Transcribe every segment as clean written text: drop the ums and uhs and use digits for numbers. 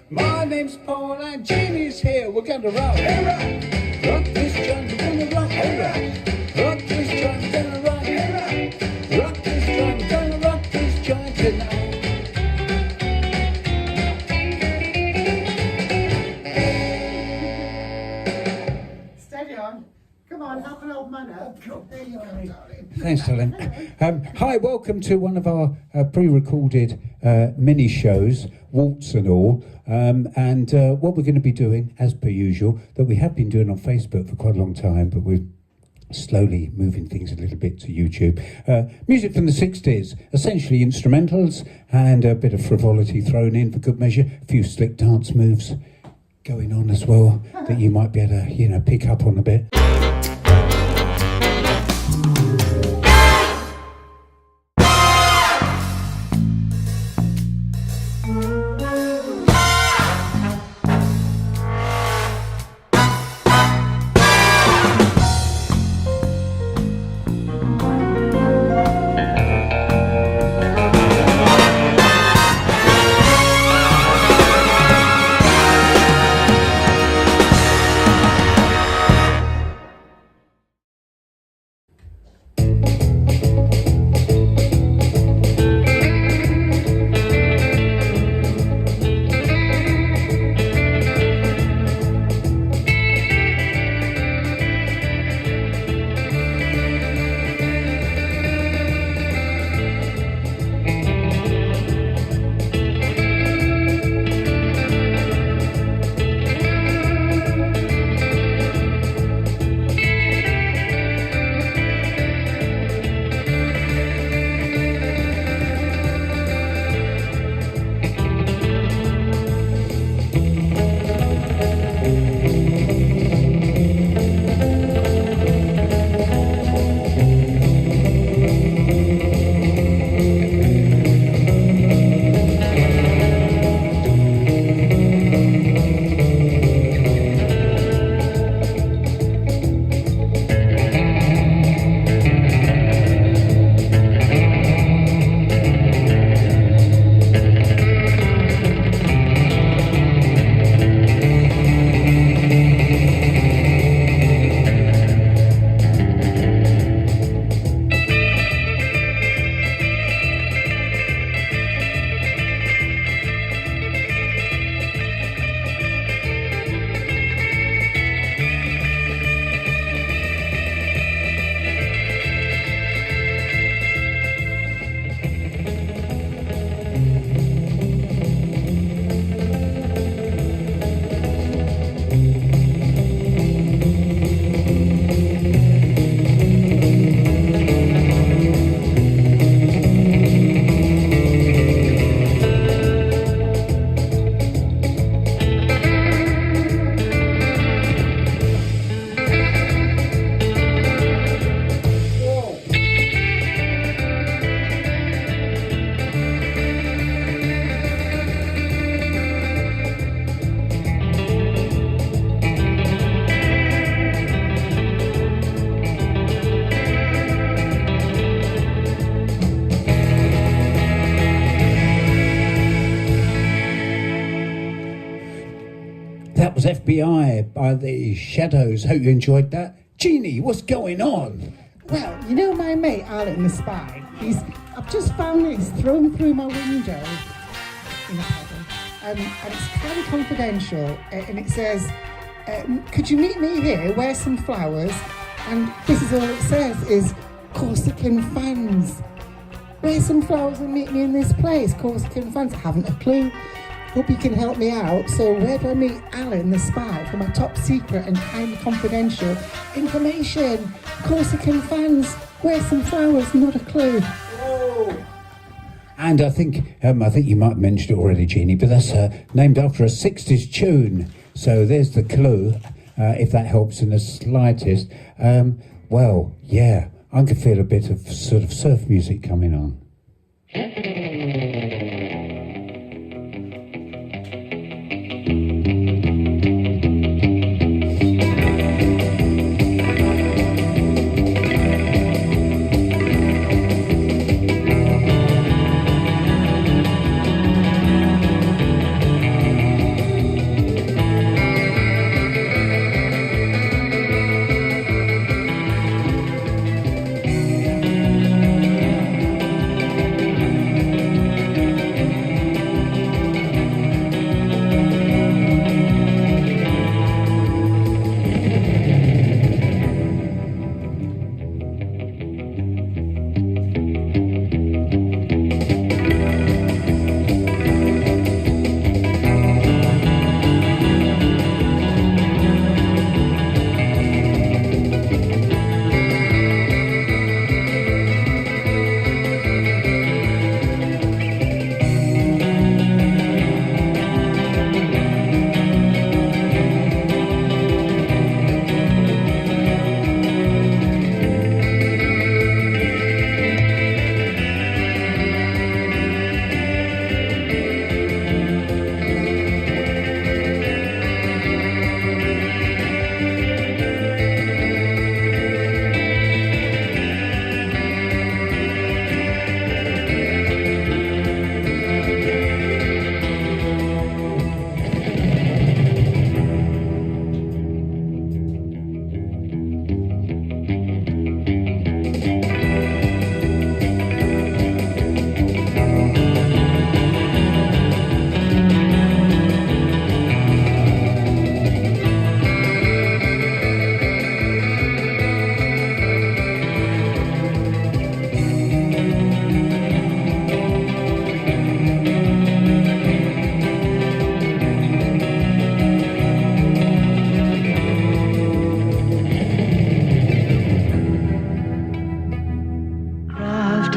My name's Paul and Jeannie's here. We're gonna rock, hey rock, rock this joint. We're gonna rock, hey rock, rock this joint. We're gonna rock, hey rock, rock this joint. We're gonna rock this joint tonight. Steady on. Come on, help an old man out. There you go, darling. Thanks, darling. Hi, welcome to one of our pre-recorded mini shows, waltz and all. And what we're going to be doing, as per usual, that we have been doing on Facebook for quite a long time, but we're slowly moving things a little bit to YouTube. Music from the 60s, essentially instrumentals, and a bit of frivolity thrown in for good measure. A few slick dance moves going on as well that you might be able to, pick up on a bit. That was FBI by the Shadows. Hope you enjoyed that. Jeannie, what's going on? Well, you know my mate Alan the Spy? I've just found it. He's thrown through my window in a puddle. And it's kind of confidential. And it says, could you meet me here, wear some flowers? And this is all it says, is Corsican fans. Wear some flowers and meet me in this place, Corsican fans. I haven't a clue. Hope you can help me out. So where do I meet Alan the Spy for my top secret and highly confidential information? Corsican fans, wear some flowers, not a clue. Oh. And I think you might have mentioned it already, Jeannie, but that's named after a 60s tune. So there's the clue, if that helps in the slightest. Well, yeah, I can feel a bit of sort of surf music coming on.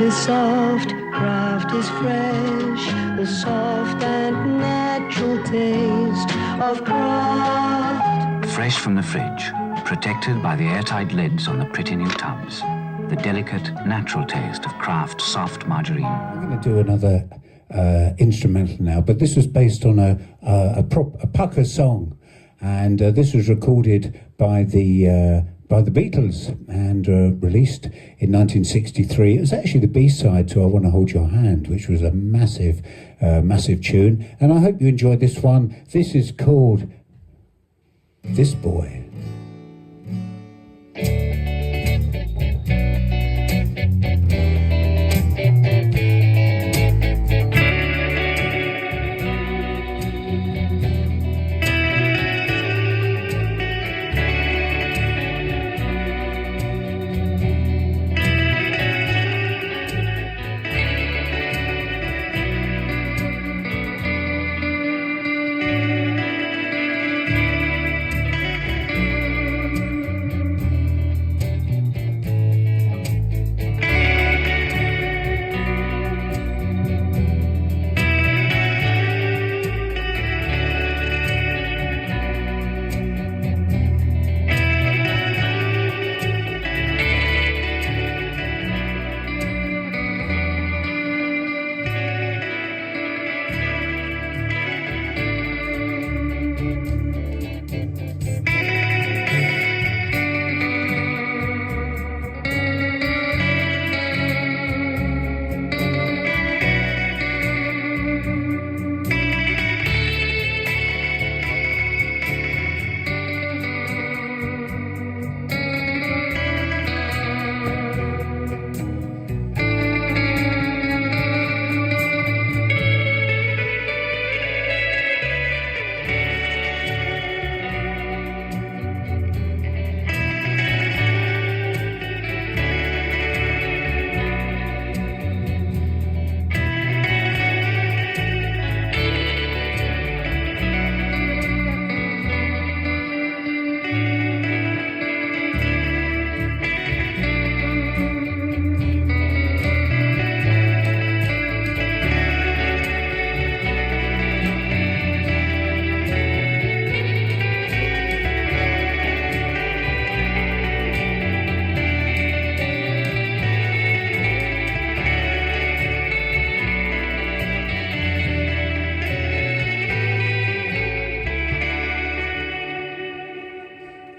is soft, craft is fresh, the soft and natural taste of craft. Fresh from the fridge, protected by the airtight lids on the pretty new tubs. The delicate, natural taste of Kraft soft margarine. I'm going to do another instrumental now, but this was based on a pucker song, and this was recorded by the Beatles and released in 1963. It was actually the B-side to "I Want to Hold Your Hand," which was a massive tune. And I hope you enjoyed this one. This is called "This Boy."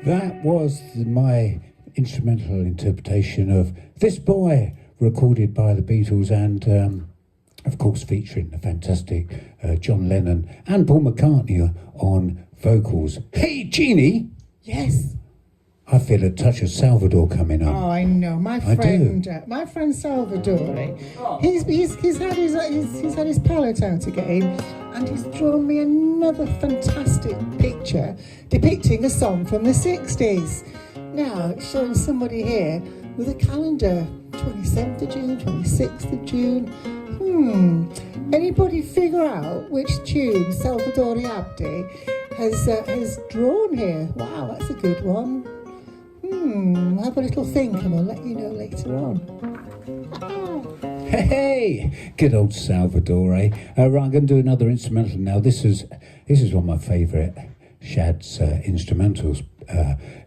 That was my instrumental interpretation of "This Boy," recorded by the Beatles and, of course, featuring the fantastic John Lennon and Paul McCartney on vocals. Hey, Jeannie! Yes. I feel a touch of Salvador coming on. Oh, I know. My friend Salvador, he's had his palette out again, and he's drawn me another fantastic picture depicting a song from the 60s. Now, it's showing somebody here with a calendar, 27th of June, 26th of June. Anybody figure out which tune Salvador Abdi has drawn here? Wow, that's a good one. Have a little think and I'll let you know later on. Hey, good old Salvador, eh? Right, I'm going to do another instrumental now. This is one of my favourite Shad's instrumentals.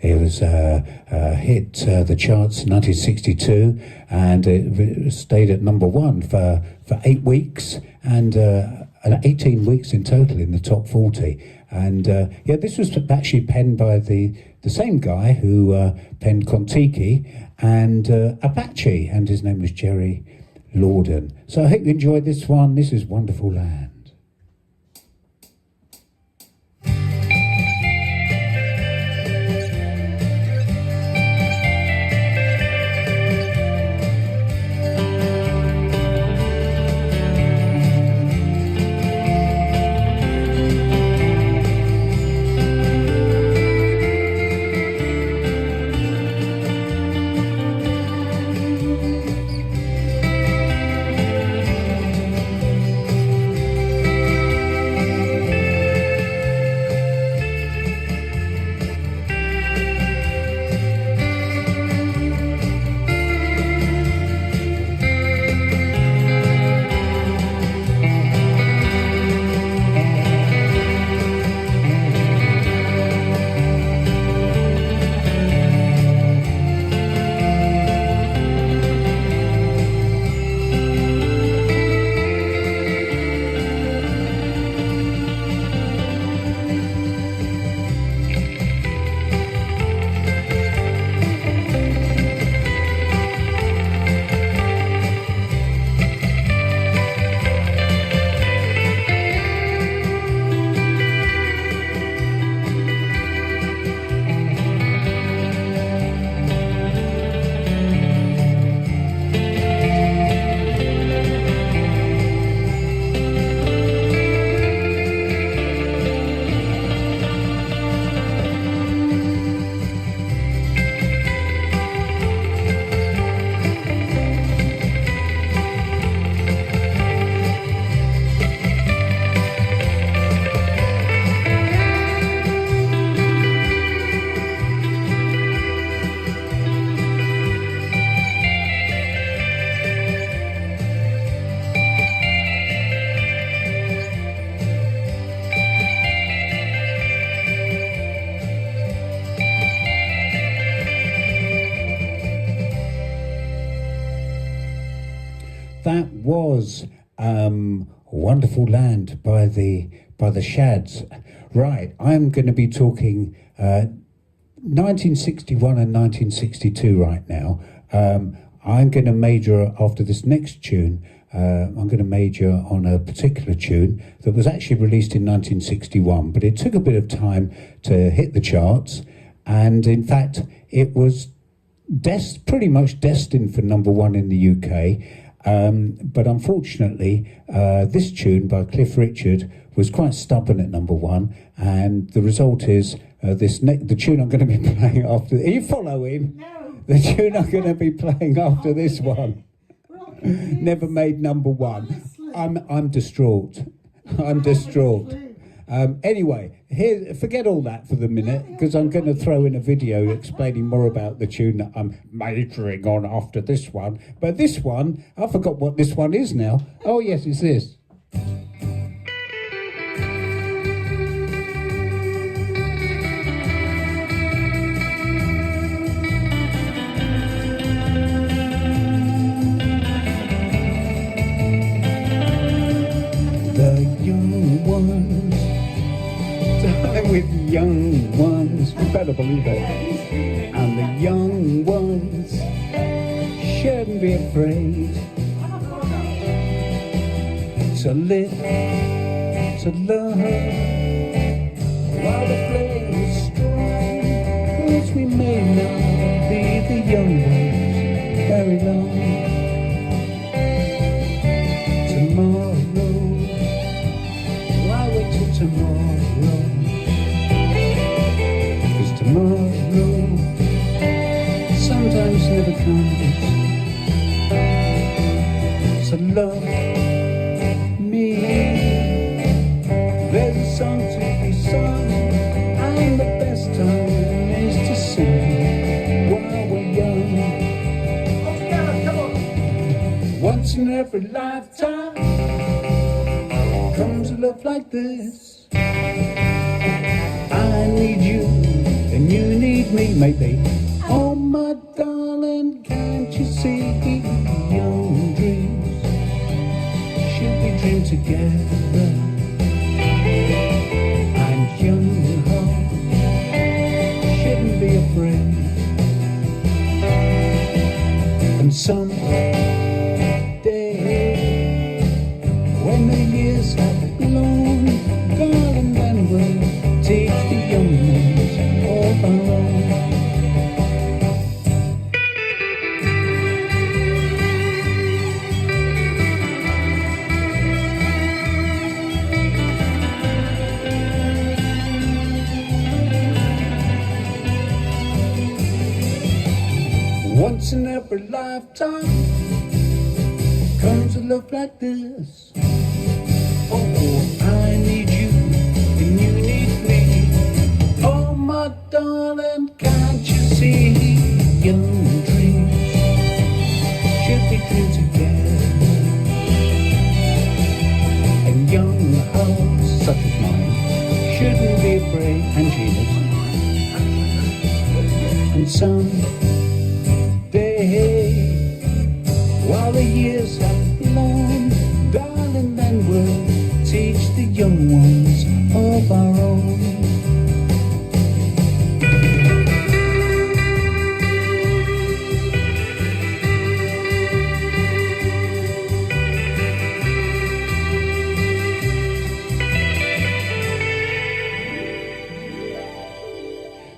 It was hit the charts in 1962, and it stayed at number one for 8 weeks, and 18 weeks in total in the top 40. And this was actually penned by the same guy who penned Kon-Tiki and Apache, and his name was Jerry Lorden. So I hope you enjoyed this one. This is Wonderful Land. was Wonderful Land by the Shads. Right, I'm going to be talking 1961 and 1962 right now. I'm going to major after this next tune. I'm going to major on a particular tune that was actually released in 1961, but it took a bit of time to hit the charts, and in fact it was pretty much destined for number one in the UK. But unfortunately, this tune by Cliff Richard was quite stubborn at number one, and the result is the tune I'm going to be playing after. Are you following? No. The tune I'm going to be playing after this one never made number one. I'm distraught. I'm distraught. Anyway, here, forget all that for the minute, because I'm going to throw in a video explaining more about the tune that I'm majoring on after this one. But this one, I forgot what this one is now. Oh yes, it's this. The young ones, time with young ones, you better believe it. And the young ones shouldn't be afraid to live, to love, while the flame is strong. 'Cause we may not be the young ones very long. Tomorrow, why wait till tomorrow? 'Cause tomorrow sometimes never comes. So love me. There's a song to be sung, and the best time is to sing while we're young. Once in every lifetime comes a love like this. I need you and you need me, maybe. Oh my darling, can't you see? Young dreams should be dreamed together, and young hearts shouldn't be afraid. And someday, when the years have blown, darling, then we'll teach the young ones all our own. Once in every lifetime comes a love like this. Oh, I need you and you need me. Oh, my darling, can't you see? Young dreams should be dreamed together, and young hearts such as mine shouldn't be afraid. And Gina's. And someday, while the years have flown, darling, then we'll teach the young ones of our own.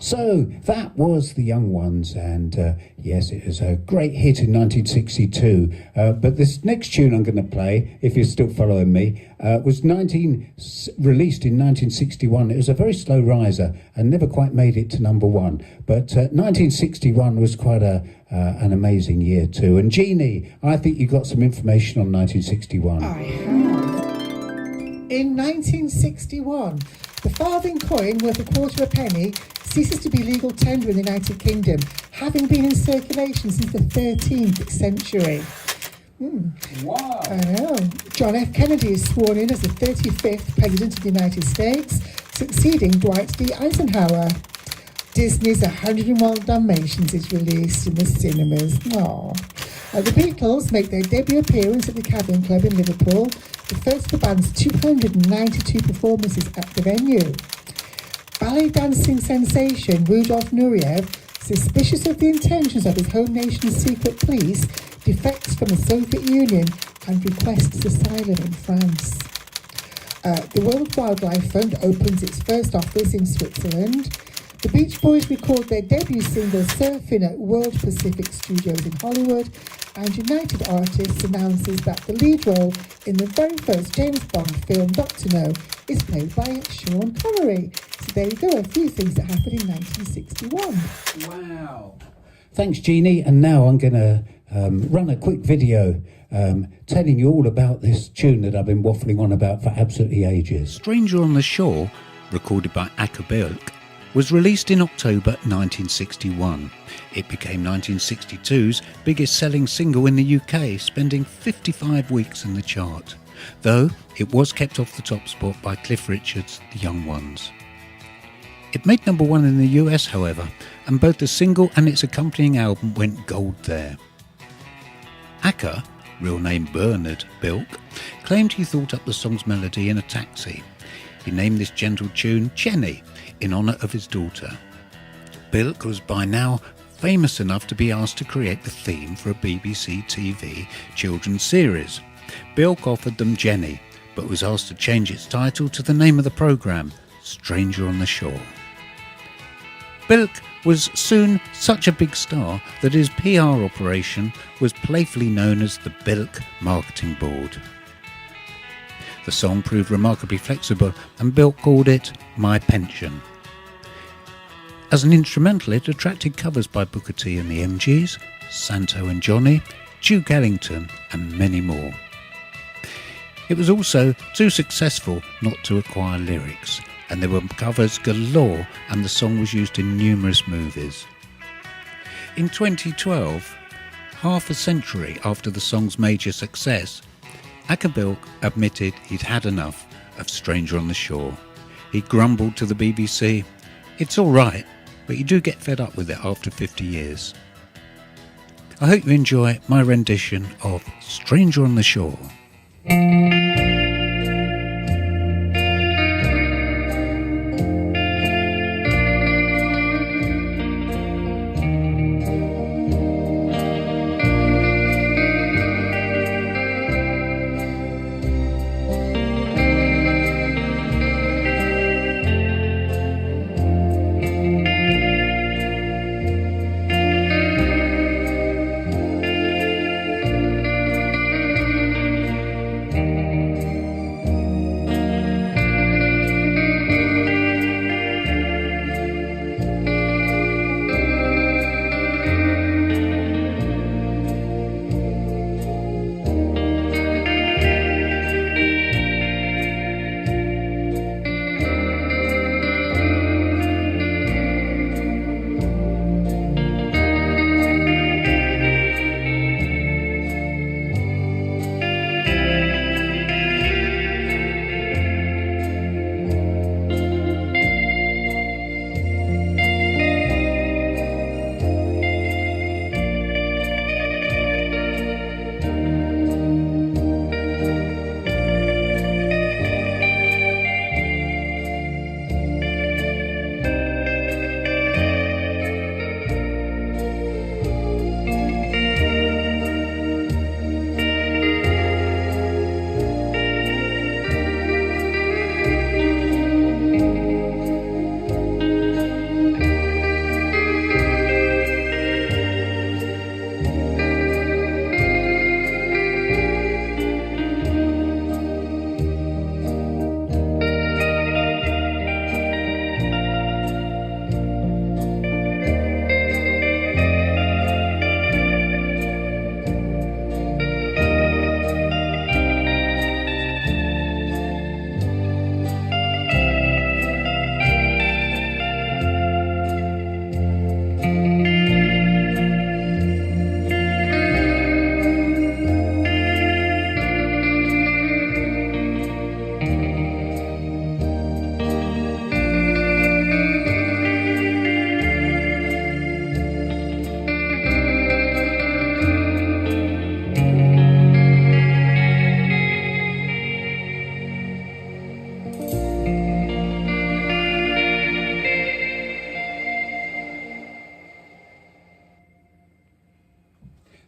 So that was The Young Ones, and yes, it was a great hit in 1962. But this next tune I'm going to play, if you're still following me, was released in 1961. It was a very slow riser and never quite made it to number one. But 1961 was quite an amazing year too. And Jeannie, I think you got some information on 1961. I have. In 1961, the farthing coin worth a quarter a penny ceases to be legal tender in the United Kingdom, having been in circulation since the 13th century. Wow. I know. John F. Kennedy is sworn in as the 35th President of the United States, succeeding Dwight D. Eisenhower. Disney's 101 Dalmatians is released in the cinemas. Aww. The Beatles make their debut appearance at the Cavern Club in Liverpool, the first of the band's 292 performances at the venue. Ballet dancing sensation Rudolf Nureyev, suspicious of the intentions of his home nation's secret police, defects from the Soviet Union and requests asylum in France. The World Wildlife Fund opens its first office in Switzerland. The Beach Boys record their debut single Surfing at World Pacific Studios in Hollywood, and United Artists announces that the lead role in the very first James Bond film, Dr. No, is played by Sean Connery. So there you go, a few things that happened in 1961. Wow. Thanks, Jeannie. And now I'm going to run a quick video telling you all about this tune that I've been waffling on about for absolutely ages. Stranger on the Shore, recorded by Akka Bilk, was released in October 1961. It became 1962's biggest selling single in the UK, spending 55 weeks in the chart, though it was kept off the top spot by Cliff Richard's The Young Ones. It made number one in the US, however, and both the single and its accompanying album went gold there. Akka, real name Bernard Bilk, claimed he thought up the song's melody in a taxi. He named this gentle tune Jenny, in honour of his daughter. Bilk was by now famous enough to be asked to create the theme for a BBC TV children's series. Bilk offered them Jenny, but was asked to change its title to the name of the programme, Stranger on the Shore. Bilk was soon such a big star that his PR operation was playfully known as the Bilk Marketing Board. The song proved remarkably flexible, and Bilk called it My Pension. As an instrumental, it attracted covers by Booker T and the MGs, Santo and Johnny, Duke Ellington, and many more. It was also too successful not to acquire lyrics, and there were covers galore, and the song was used in numerous movies. In 2012, half a century after the song's major success, Akka Bilk admitted he'd had enough of Stranger on the Shore. He grumbled to the BBC, "It's all right, but you do get fed up with it after 50 years. I hope you enjoy my rendition of Stranger on the Shore.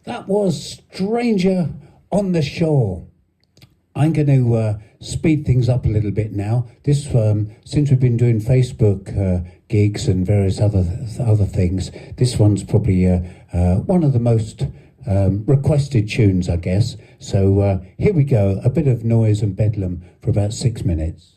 That was Stranger on the Shore. I'm going to speed things up a little bit now. This, since we've been doing Facebook gigs and various other things, this one's probably one of the most requested tunes, I guess. So here we go, a bit of noise and bedlam for about 6 minutes.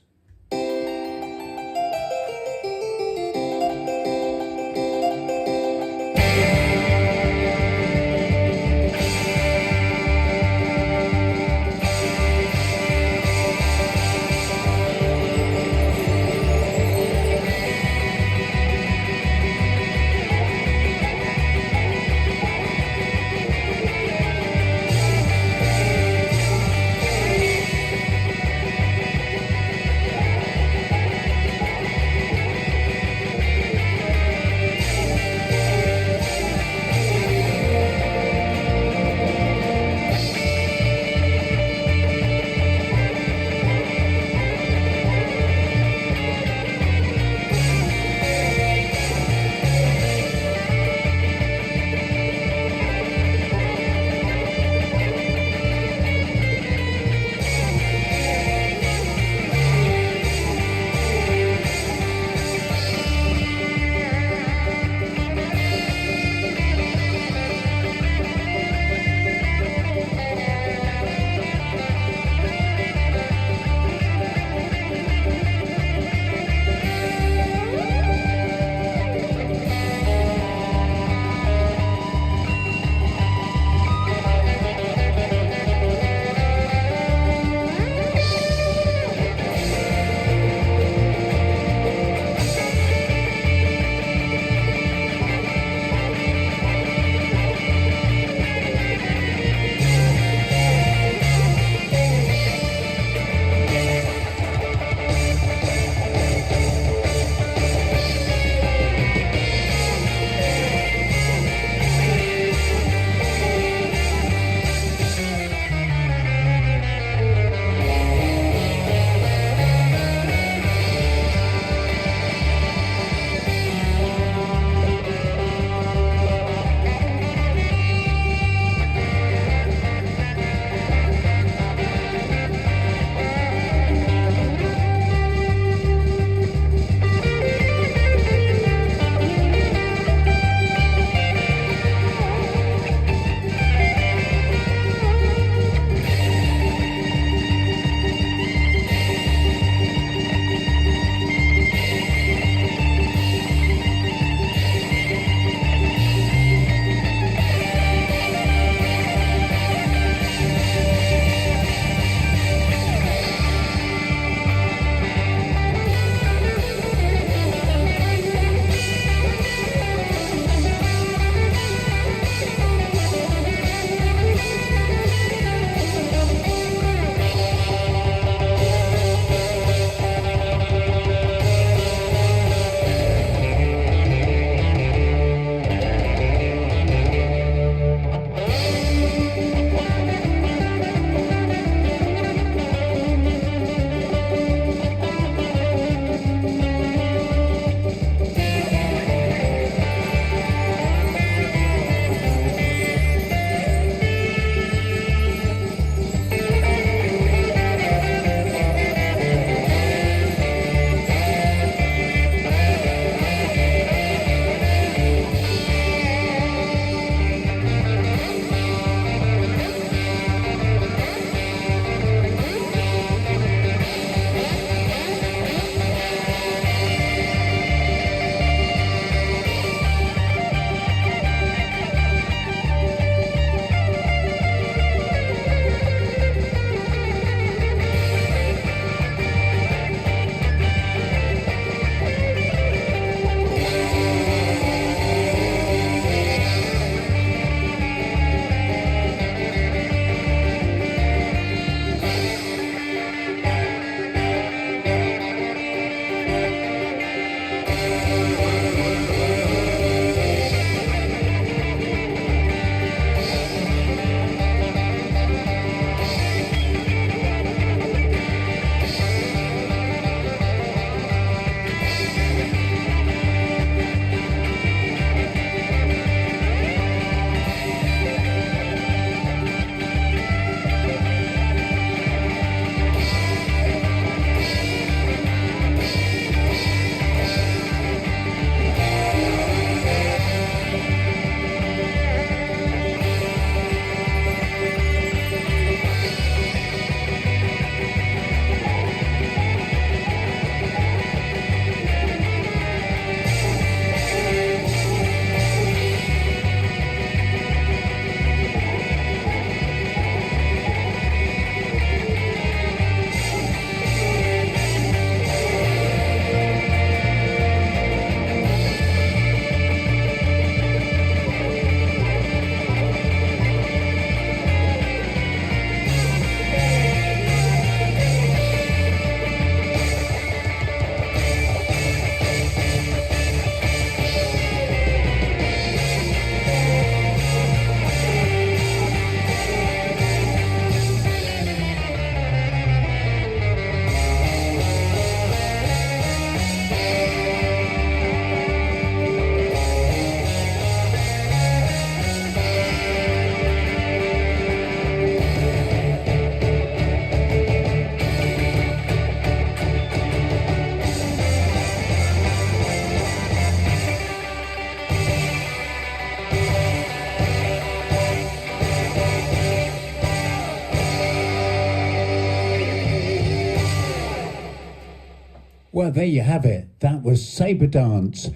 Well, there you have it. That was Sabre Dance.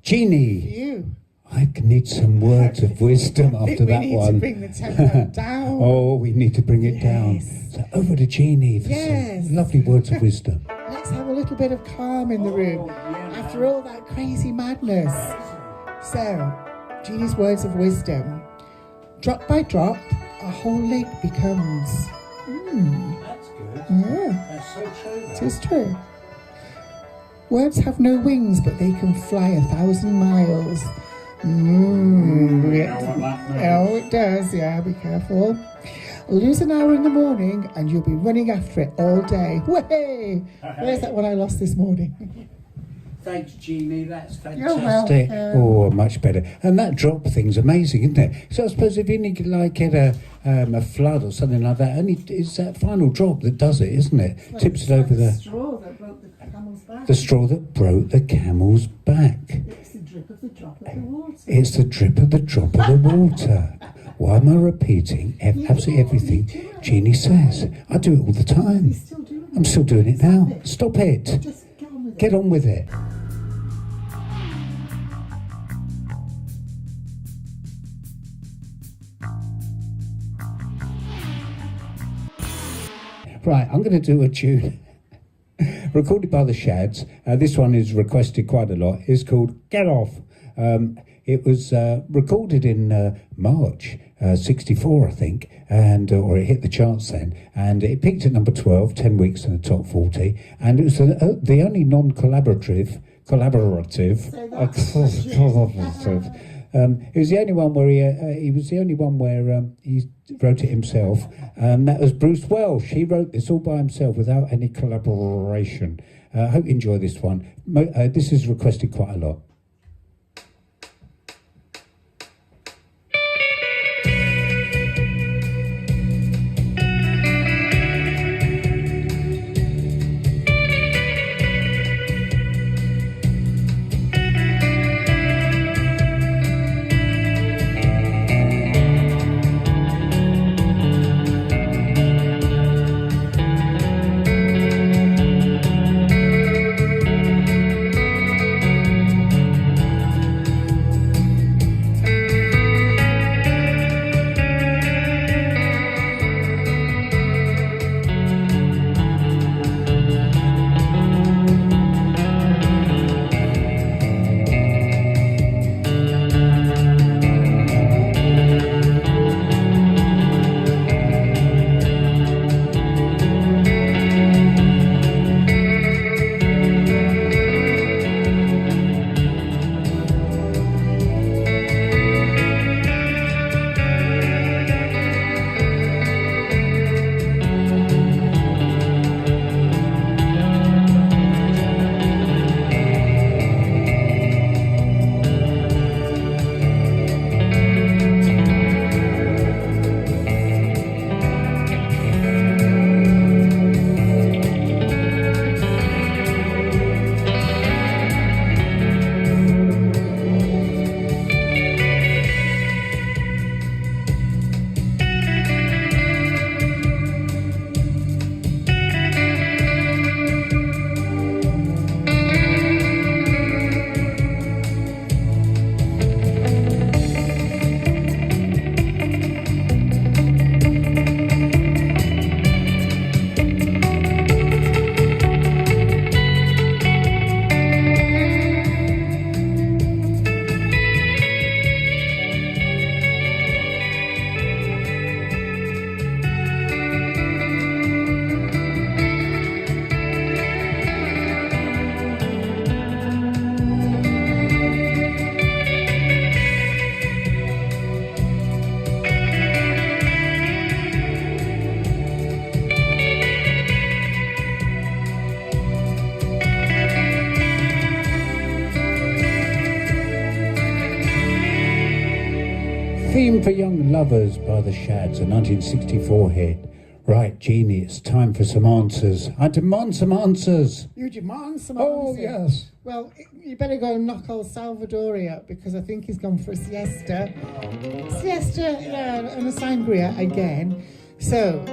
Jeannie, You. I need some words of wisdom after that We need one. to bring the tempo down. Oh, we need to bring it down. Yes. So over to Jeannie for Yes. some lovely words of wisdom. Let's have a little bit of calm in the room after all that crazy madness. So, Jeannie's words of wisdom. Drop by drop, a whole lake becomes. That's good. Yeah, That's so true. it is true. Words have no wings, but they can fly 1,000 miles. Oh, it does, yeah, be careful. Lose an hour in the morning and you'll be running after it all day. Way! Where's that one I lost this morning? Thanks, Jeannie. That's You're fantastic. welcome. Oh, much better. And that drop thing's amazing, isn't it? So I suppose if you need like get a flood or something like that, only it's that final drop that does it, isn't it? Tips it over the straw that broke the camel's back. the straw that broke the camel's back. It's the drip of the drop of the water. It's the drip of the drop of the water. Why am I repeating absolutely everything Jeannie says? I do it all the time. Still doing it. I'm still doing it now. Stop it. Just get on with it. Get on with it. Right, I'm going to do a tune recorded by the Shads. This one is requested quite a lot. It's called Get Off. It was recorded in March 64, I think, and or it hit the charts then, and it peaked at number 12, 10 weeks in the top 40, and it was the only non-collaborative, it was the only one where he was the only one where he wrote it himself, and that was Bruce Welsh. He wrote this all by himself without any collaboration. I hope you enjoy this one. This is requested quite a lot. Theme for Young Lovers by the Shads, a 1964 hit. Right, Jeannie, it's time for some answers. I demand some answers. You demand some Oh, answers. yes. Well, you better go and knock old Salvadori up because I think he's gone for a siesta. Yeah, and a sangria again. So,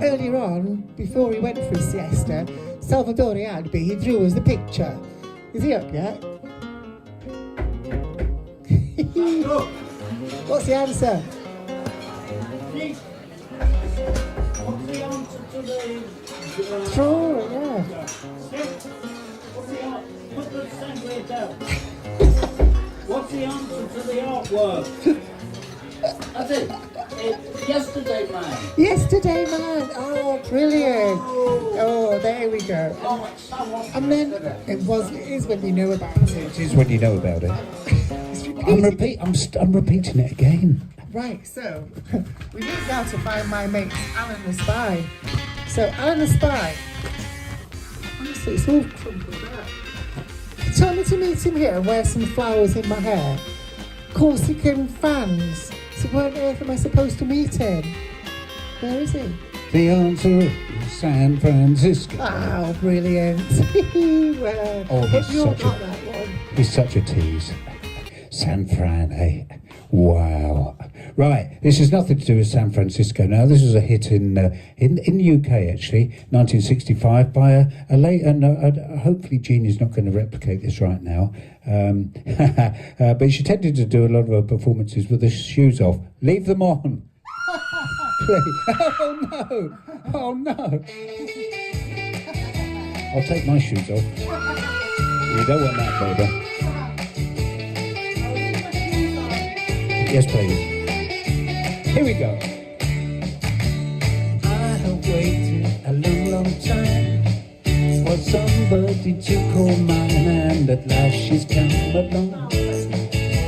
earlier on, before he went for his siesta, Salvador Albi, he drew us the picture. Is he up yet? What's the answer? What's the answer to the... Sure, yeah. What's the answer? Put the sangria down. What's the answer to the artwork? That's it. Yesterday Man. Yesterday Man. Oh, brilliant. Oh, there we go. Oh, it's so often. And then it is when you know about it. It is when you know about it. It's I'm repeating it again. Right, so we need now to find my mate Alan the Spy. So Alan the Spy, honestly, it's all crumpled up. He told me to meet him here and wear some flowers in my hair. Corsican fans. So where on earth am I supposed to meet him? Where is he? The answer is San Francisco. Oh, brilliant. Well, Oh, hope he's you all such got a- that one. He's such a tease. San Fran, eh? Wow. Right, this has nothing to do with San Francisco now. This was a hit in the UK, actually, 1965, by a late, and hopefully Jeannie's not going to replicate this right now. But she tended to do a lot of her performances with the shoes off. Leave them on. Please. Oh, no. Oh, no. I'll take my shoes off. You don't want that, baby. Yes, please. Here we go. I have waited a long, long time for somebody to call mine, and at last she's come along.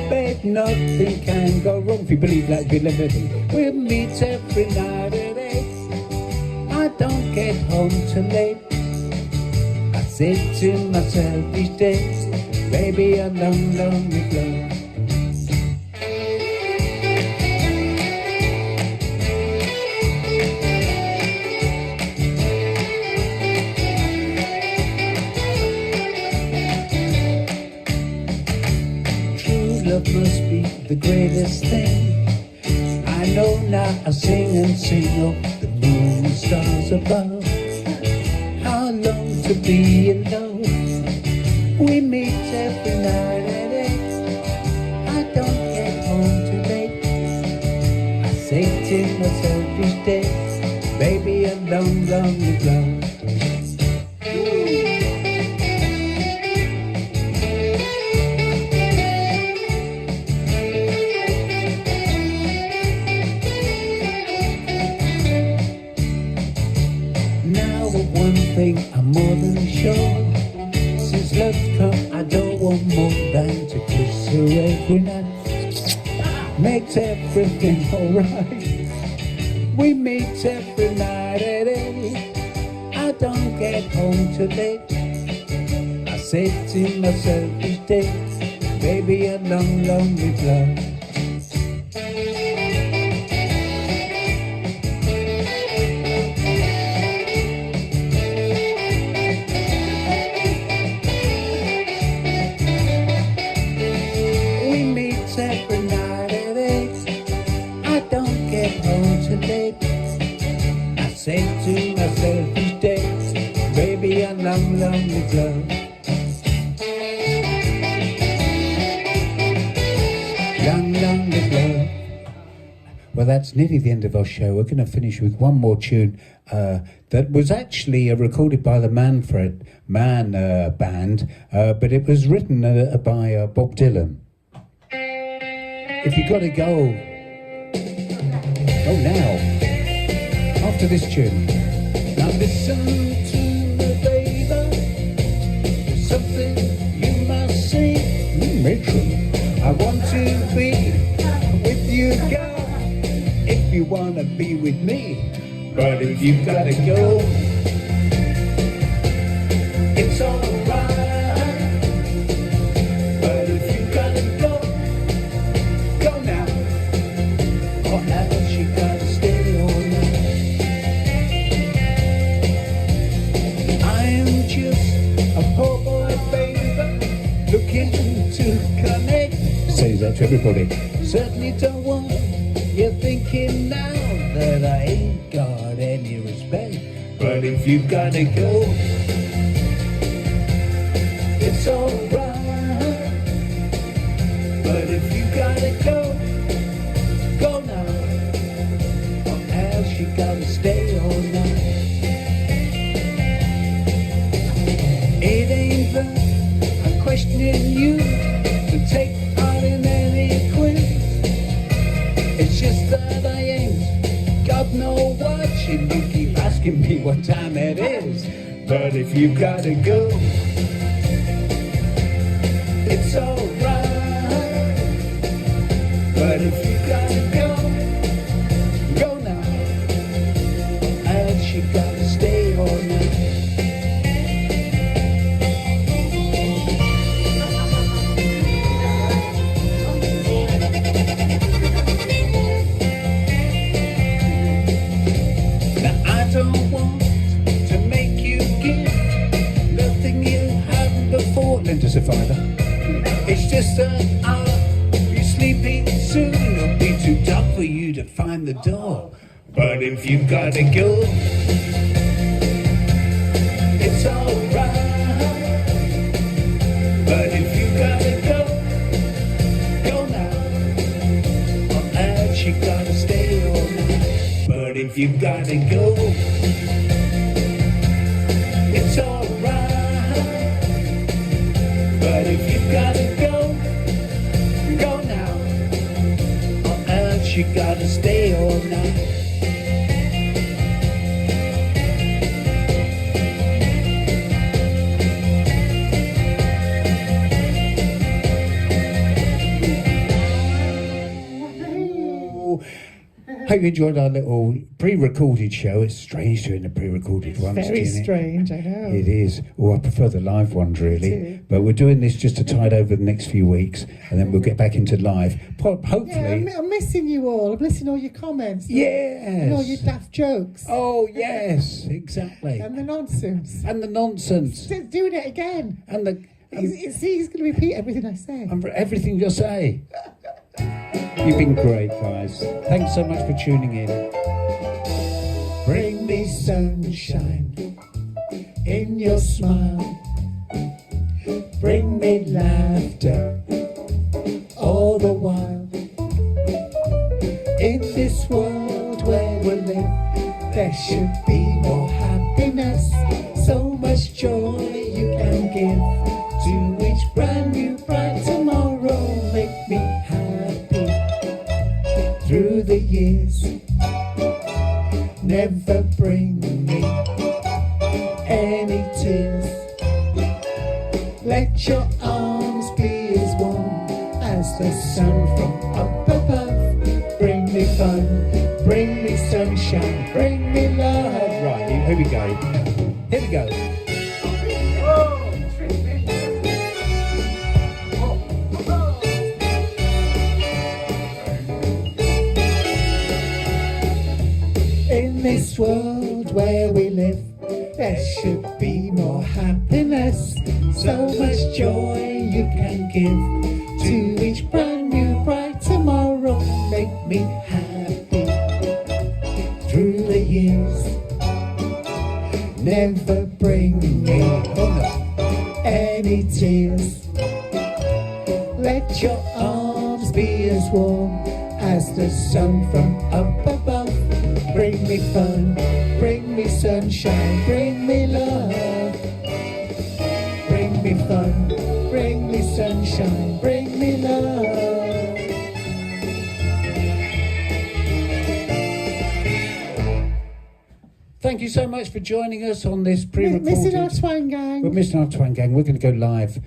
Babe, nothing can go wrong. If you believe that, be living. We'll meet every night at 8. I don't get home till late. I say to myself each day, baby, a long, long ago. Love must be the greatest thing. I know now I sing and sing of the moon and stars above. How long to be in love? We meet every night at 8. I don't get home too late. I say to myself each day, baby, a long, long ago. I'm more than sure. Since love's come, I don't want more than to kiss her every night. Makes everything alright. We meet every night at 8. I don't get home too late. I say to myself each day, baby, a long, long love. Say to myself each day, baby, a long, long ago. Long, long ago. Well, that's nearly the end of our show. We're going to finish with one more tune that was actually recorded by the Manfred Man band, but it was written by Bob Dylan. If you got to go now. After this tune. Now listen to me, baby. There's something you must say. Mitchell, I want to be with you, girl. If you wanna be with me, but if you gotta go, it's alright. But if you gotta go, go now. Or else you gotta stay all night. A poor boy, baby, looking to connect. Say that to everybody. Certainly don't want you thinking now that I ain't got any respect. But But if you gotta go, it's alright. But if you gotta go, go now. Or else you gotta stay all night. It ain't that I'm questioning you to take part in any quiz. It's just that I ain't got no watch and you keep asking me what time it is. But if you gotta go, it's alright. But if you gotta go, go now. Else you gotta stay all night. Now I don't want to make you give nothing you haven't before. Lend us a fiver. It's just that I'll be sleeping soon. It'll be too dark for you to find the door. But if you gotta go, it's alright. But if you gotta go, go now. Or else you gotta stay all night. But if you gotta go, it's alright. But if you gotta go, go now. Or else you gotta stay all night. Hope you enjoyed our little pre-recorded show. It's strange doing the pre-recorded ones. Very isn't it? strange, I know. It is. Oh, I prefer the live ones, really. too. But we're doing this just to tide over the next few weeks, and then we'll get back into live. Yeah, Hopefully. I'm missing you all. I'm missing all your comments. And all your Yes. daft jokes. Oh, yes, exactly. And the nonsense. And the nonsense. Doing it again. And the He's going to repeat everything I say. and for everything you say. You've been great, guys. Thanks so much for tuning in. Bring me sunshine in your smile. Bring me laughter all the while. In this world where we live, there should be more happiness. So much joy you can give to each brand new bright tomorrow. Make me happy through the years. Never bring me any tears. Let your arms be as warm as the sun from up above. Bring me fun, bring me sunshine, bring me love. Right, here we go. Here we go. In this world where we live, there should be more happiness. So much joy you can give to each brand new bright tomorrow. Make me happy through the years. Never bring me any tears. Let your arms be as warm as the sun from up above. Bring me fun, bring me sunshine, bring me love. Bring me fun, bring me sunshine, bring me love. Thank you so much for joining us on this pre-recorded. Missing our twang gang. We're missing our twang gang. We're going to go live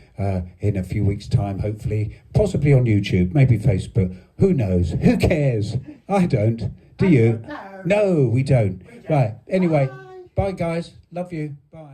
in a few weeks' time, hopefully. Possibly on YouTube, maybe Facebook. Who knows? Who cares? I don't. Do you? No, we don't. Right. Anyway, bye guys. Love you. Bye.